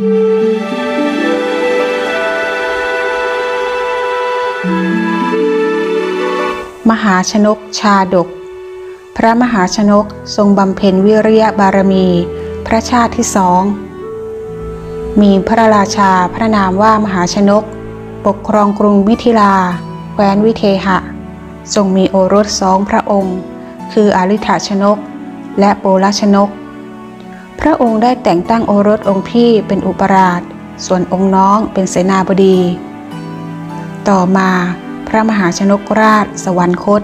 มหาชนกชาดกพระมหาชนกทรงบำเพ็ญวิริยบารมีพระชาติที่สองมีพระราชาพระนามว่ามหาชนกปกครองกรุงมิถิลาแคว้นวิเทหะทรงมีโอรสสองพระองค์คืออริ ฐชนกและโปลชนกพระองค์ได้แต่งตั้งโอรสองค์พี่เป็นอุปราชส่วนองค์น้องเป็นเสนาบดีต่อมาพระมหาชนกราชสวรรคต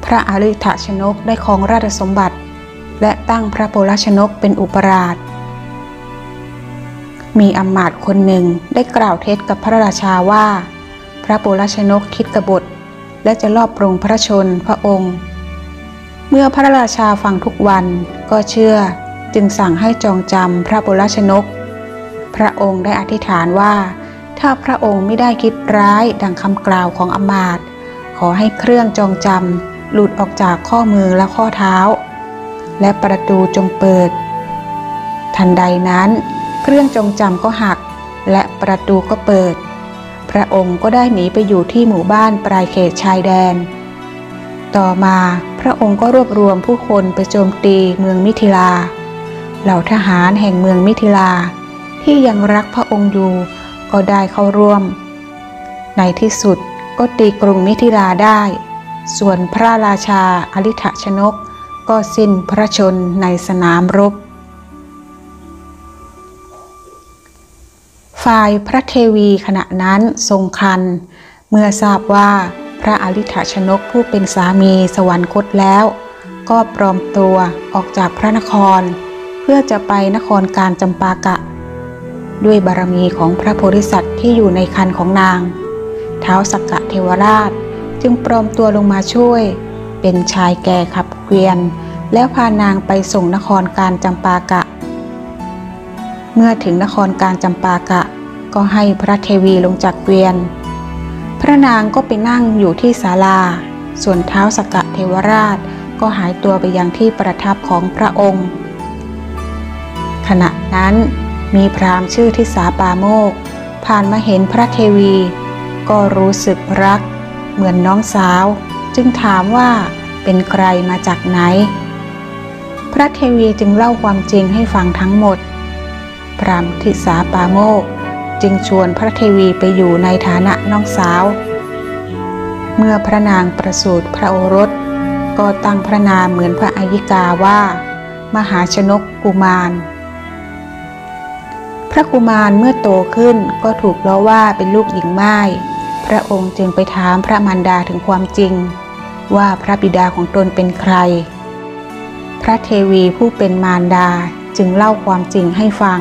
พระอริ ฐชนกได้ครองราชสมบัติและตั้งพระโปลชนกเป็นอุปราชมีอำมาตย์คนหนึ่งได้กล่าวเท็จกับพระราชาว่าพระโปลชนกคิดกบฏและจะลอบปลงพระชนพระองค์เมื่อพระราชาฟังทุกวันก็เชื่อจึงสั่งให้จองจำพระโปลชนกพระองค์ได้อธิษฐานว่าถ้าพระองค์ไม่ได้คิดร้ายดังคำกล่าวของอำมาตย์ขอให้เครื่องจองจำหลุดออกจากข้อมือและข้อเท้าและประตูจงเปิดทันใดนั้นเครื่องจองจำก็หักและประตูก็เปิดพระองค์ก็ได้หนีไปอยู่ที่หมู่บ้านปลายเขตชายแดนต่อมาพระองค์ก็รวบรวมผู้คนไปโจมตีเมืองมิถิลาเหล่าทหารแห่งเมืองมิถิลาที่ยังรักพระองค์อยู่ก็ได้เข้าร่วมในที่สุดก็ตีกรุงมิถิลาได้ส่วนพระราชาอริ ฐชนกก็สิ้นพระชนในสนามรบฝ่ายพระเทวีขณะนั้นทรงครรภ์เมื่อทราบว่าพระอริ ฐชนกผู้เป็นสามีสวรรคตแล้วก็ปลอมตัวออกจากพระนครเพื่อจะไปนครกาญจำปากะด้วยบารมีของพระโพธิสัตว์ที่อยู่ในครรภ์ของนางท้าวสักกะเทวราชจึงปลอมตัวลงมาช่วยเป็นชายแก่ขับเกวียนแล้วพานางไปส่งนครกาญจำปากะเมื่อถึงนครกาญจำปากะก็ให้พระเทวีลงจากเกวียนพระนางก็ไปนั่งอยู่ที่ศาลาส่วนท้าวสักกะเทวราชก็หายตัวไปยังที่ประทับของพระองค์ขณะนั้นมีพราหมณ์ชื่อทิสาปาโมกข์ผ่านมาเห็นพระเทวีก็รู้สึกรักเหมือนน้องสาวจึงถามว่าเป็นใครมาจากไหนพระเทวีจึงเล่าความจริงให้ฟังทั้งหมดพราหมณ์ทิสาปาโมกข์จึงชวนพระเทวีไปอยู่ในฐานะน้องสาวเมื่อพระนางประสูติพระโอรสก็ตั้งพระนามเหมือนพระอัยยิกาว่ามหาชนกกุมารพระกุมารเมื่อโตขึ้นก็ถูกล้อว่าเป็นลูกหญิงม่ายพระองค์จึงไปถามพระมารดาถึงความจริงว่าพระบิดาของตนเป็นใครพระเทวีผู้เป็นมารดาจึงเล่าความจริงให้ฟัง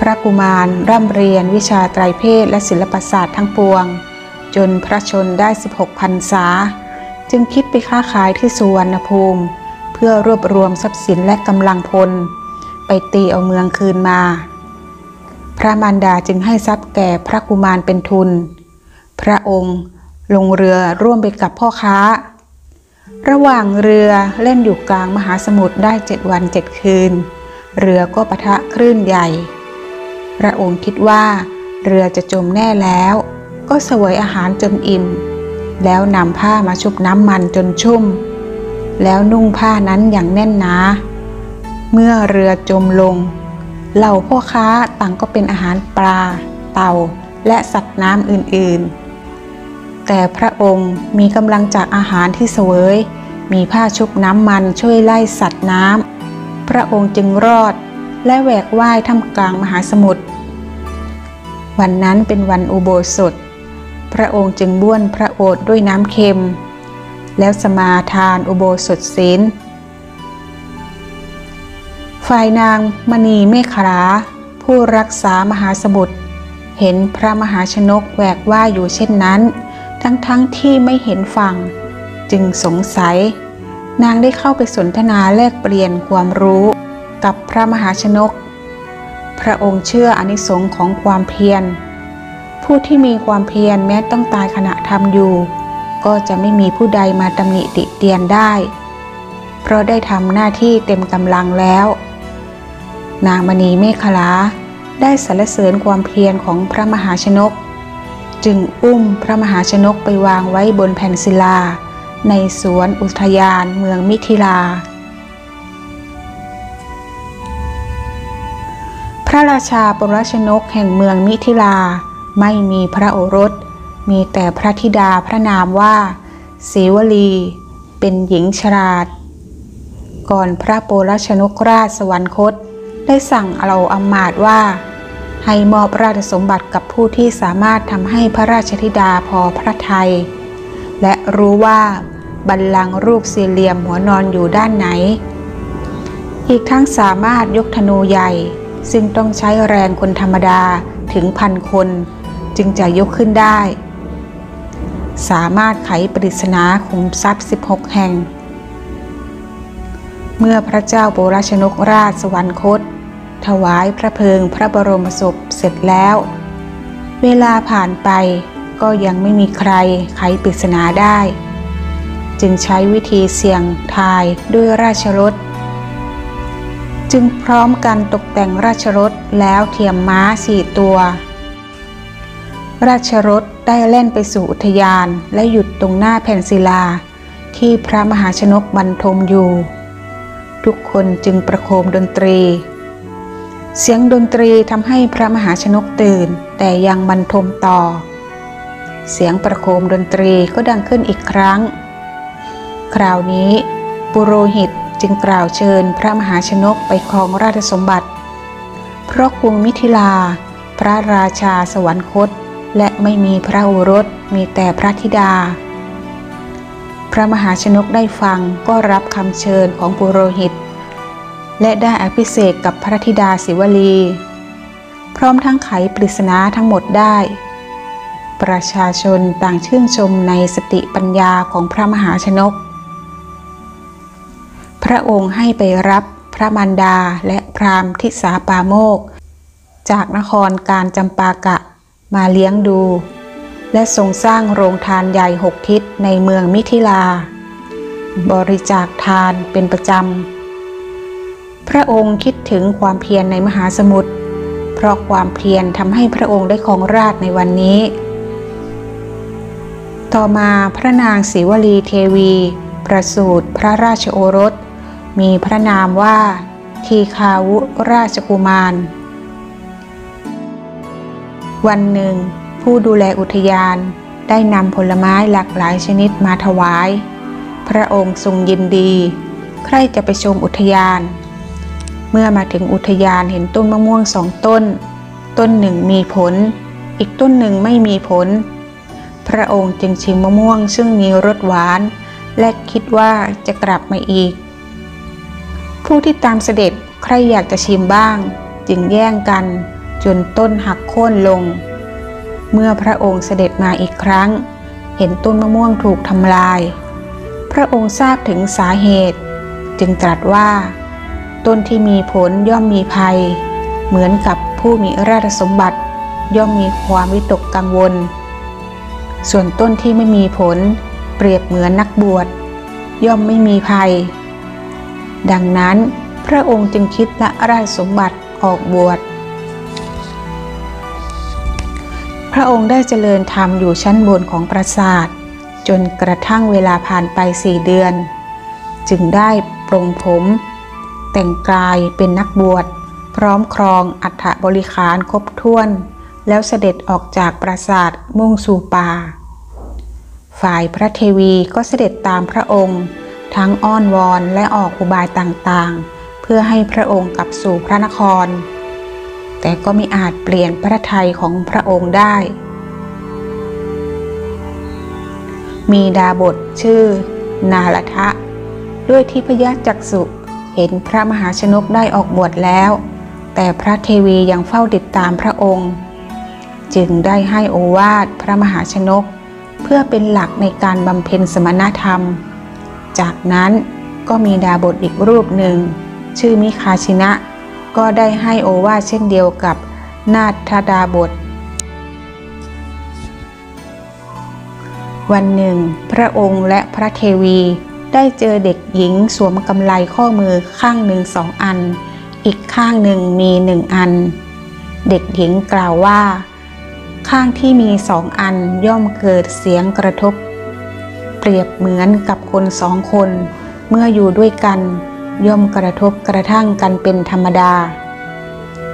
พระกุมารร่ำเรียนวิชาไตรเพศและศิลปศาสตร์ทั้งปวงจนพระชนได้16 พรรษาจึงคิดไปค้าขายที่สุวรรณภูมิเพื่อรวบรวมทรัพย์สินและกำลังพลไปตีเอาเมืองคืนมาพระมารดาจึงให้ทรัพย์แก่พระกุมารเป็นทุนพระองค์ลงเรือร่วมไปกับพ่อค้าระหว่างเรือเล่นอยู่กลางมหาสมุทรได้7 วัน 7 คืนเรือก็ปะทะคลื่นใหญ่พระองค์คิดว่าเรือจะจมแน่แล้วก็เสวยอาหารจนอิ่มแล้วนำผ้ามาชุบน้ำมันจนชุ่มแล้วนุ่งผ้านั้นอย่างแน่นหนาเมื่อเรือจมลงเหล่าพ่อค้าต่างก็เป็นอาหารปลาเต่าและสัตว์น้ำอื่นๆแต่พระองค์มีกำลังจากอาหารที่เสวยมีผ้าชุบน้ำมันช่วยไล่สัตว์น้ำพระองค์จึงรอดและแหวกว่ายท่ามกลางมหาสมุทรวันนั้นเป็นวันอุโบสถพระองค์จึงบ้วนพระโอษฐ์ด้วยน้ำเค็มแล้วสมาทานอุโบสถศีลฝ่ายนางมณีเมขลาผู้รักษามหาสมุทรเห็นพระมหาชนกแหวกว่ายอยู่เช่นนั้นทั้งที่ไม่เห็นฝั่งจึงสงสัยนางได้เข้าไปสนทนาแลกเปลี่ยนความรู้กับพระมหาชนกพระองค์เชื่ออานิสงส์ของความเพียรผู้ที่มีความเพียรแม้ต้องตายขณะทำอยู่ก็จะไม่มีผู้ใดมาตำหนิติเตียนได้เพราะได้ทำหน้าที่เต็มกำลังแล้ว นางมณีเมขลาได้สรรเสริญความเพียรของพระมหาชนกจึงอุ้มพระมหาชนกไปวางไว้บนแผ่นศิลาในสวนอุทยานเมืองมิถิลาพระราชาปรชนกแห่งเมืองมิถิลาไม่มีพระโอรสมีแต่พระธิดาพระนามว่าสีวลีเป็นหญิงชราดก่อนพระโปรชนกราชสวรรคตได้สั่งเราอำมาตย์ว่าให้มอบราชสมบัติกับผู้ที่สามารถทำให้พระราชธิดาพอพระทัยและรู้ว่าบัลลังก์รูปสี่เหลี่ยมหัวนอนอยู่ด้านไหนอีกทั้งสามารถยกธนูใหญ่ซึ่งต้องใช้แรงคนธรรมดาถึง1,000 คนจึงจะยกขึ้นได้สามารถไขปริศนาขุมทรัพย์16 แห่งเมื่อพระเจ้าโปรชนกราชสวรรคตถวายพระเพลิงพระบรมศพเสร็จแล้วเวลาผ่านไปก็ยังไม่มีใครไขปริศนาได้จึงใช้วิธีเสี่ยงทายด้วยราชรถจึงพร้อมกันตกแต่งราชรถแล้วเทียมม้า4 ตัวราชรถได้แล่นไปสู่อุทยานและหยุดตรงหน้าแผ่นศิลาที่พระมหาชนกบรรทมอยู่ทุกคนจึงประโคมดนตรีเสียงดนตรีทำให้พระมหาชนกตื่นแต่ยังบรรทมต่อเสียงประโคมดนตรีก็ดังขึ้นอีกครั้งคราวนี้ปุโรหิตจึงกล่าวเชิญพระมหาชนกไปครองราชสมบัติเพราะกรุงมิถิลาพระราชาสวรรคตและไม่มีพระโอรสมีแต่พระธิดาพระมหาชนกได้ฟังก็รับคำเชิญของปุโรหิตและได้อภิเษกกับพระธิดาศิวลีพร้อมทั้งไขปริศนาทั้งหมดได้ประชาชนต่างชื่นชมในสติปัญญาของพระมหาชนกพระองค์ให้ไปรับพระมารดาและพราหมณ์ทิสาปาโมกข์จากนครกาญจำปากะมาเลี้ยงดูและทรงสร้างโรงทานใหญ่6 ทิศในเมืองมิถิลาบริจาคทานเป็นประจำพระองค์คิดถึงความเพียรในมหาสมุทรเพราะความเพียรทำให้พระองค์ได้ครองราชย์ในวันนี้ต่อมาพระนางศรีวลีเทวีประสูติพระราชโอรสมีพระนามว่าทีฆาวุราชกุมารวันหนึ่งผู้ดูแลอุทยานได้นำผลไม้หลากหลายชนิดมาถวายพระองค์ทรงยินดีใคร่จะไปชมอุทยานเมื่อมาถึงอุทยานเห็นต้นมะม่วง2 ต้นต้นหนึ่งมีผลอีกต้นหนึ่งไม่มีผลพระองค์จึงชิมมะม่วงซึ่งมีรสหวานและคิดว่าจะกลับมาอีกผู้ที่ตามเสด็จใครอยากจะชิมบ้างจึงแย่งกันจนต้นหักโค่นลงเมื่อพระองค์เสด็จมาอีกครั้งเห็นต้นมะม่วงถูกทำลายพระองค์ทราบถึงสาเหตุจึงตรัสว่าต้นที่มีผลย่อมมีภัยเหมือนกับผู้มีราชสมบัติย่อมมีความวิตกกังวลส่วนต้นที่ไม่มีผลเปรียบเหมือนนักบวชย่อมไม่มีภัยดังนั้นพระองค์จึงคิดละราชสมบัติออกบวชพระองค์ได้เจริญธรรมอยู่ชั้นบนของปราสาทจนกระทั่งเวลาผ่านไป4 เดือนจึงได้ปรงผมแต่งกายเป็นนักบวชพร้อมครองอัฐบริขารครบถ้วนแล้วเสด็จออกจากปราสาทมุ่งสู่ป่าฝ่ายพระเทวีก็เสด็จตามพระองค์ทั้งอ้อนวอนและออกอุบายต่างๆเพื่อให้พระองค์กลับสู่พระนครแต่ก็มิอาจเปลี่ยนพระทัยของพระองค์ได้มีดาบทชื่อนาลทะด้วยทิพยจักษุเห็นพระมหาชนกได้ออกบวชแล้วแต่พระเทวียังเฝ้าติดตามพระองค์จึงได้ให้โอวาทพระมหาชนกเพื่อเป็นหลักในการบำเพ็ญสมณธรรมจากนั้นก็มีดาบทอีกรูปหนึ่งชื่อมิคาชินะก็ได้ให้โอวาทเช่นเดียวกับนาถดาบทวันหนึ่งพระองค์และพระเทวีได้เจอเด็กหญิงสวมกำไลข้อมือข้างหนึ่ง2 อัน อีกข้างหนึ่งมี1 อันเด็กหญิงกล่าวว่าข้างที่มี2 อันย่อมเกิดเสียงกระทบเปรียบเหมือนกับคน2 คนเมื่ออยู่ด้วยกันย่อมกระทบกระทั่งกันเป็นธรรมดา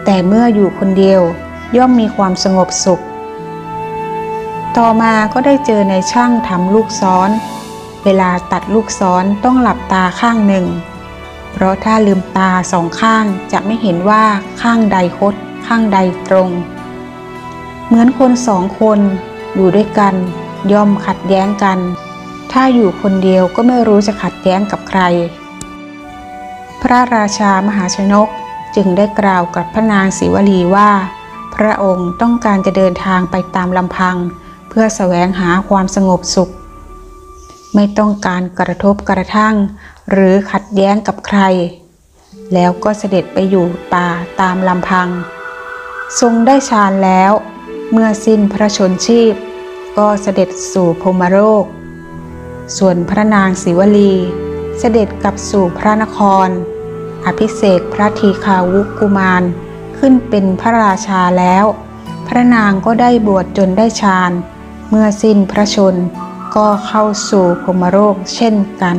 แต่เมื่ออยู่คนเดียวย่อมมีความสงบสุขต่อมาก็ได้เจอในช่างทำลูกศรเวลาตัดลูกศรต้องหลับตาข้างหนึ่งเพราะถ้าลืมตา2 ข้างจะไม่เห็นว่าข้างใดคดข้างใดตรงเหมือนคน2 คนอยู่ด้วยกันย่อมขัดแย้งกันถ้าอยู่คนเดียวก็ไม่รู้จะขัดแย้งกับใครพระราชามหาชนกจึงได้กล่าวกับพระนางศรีวลีว่าพระองค์ต้องการจะเดินทางไปตามลำพังเพื่อแสวงหาความสงบสุขไม่ต้องการกระทบกระทั่งหรือขัดแย้งกับใครแล้วก็เสด็จไปอยู่ป่าตามลำพังทรงได้ฌานแล้วเมื่อสิ้นพระชนชีพก็เสด็จสู่พรหมโลกส่วนพระนางศรีวลีเสด็จกลับสู่พระนครอภิเษกพระทีฆาวุกุมารขึ้นเป็นพระราชาแล้วพระนางก็ได้บวชจนได้ฌานเมื่อสิ้นพระชนก็เข้าสู่พรหมโลกเช่นกัน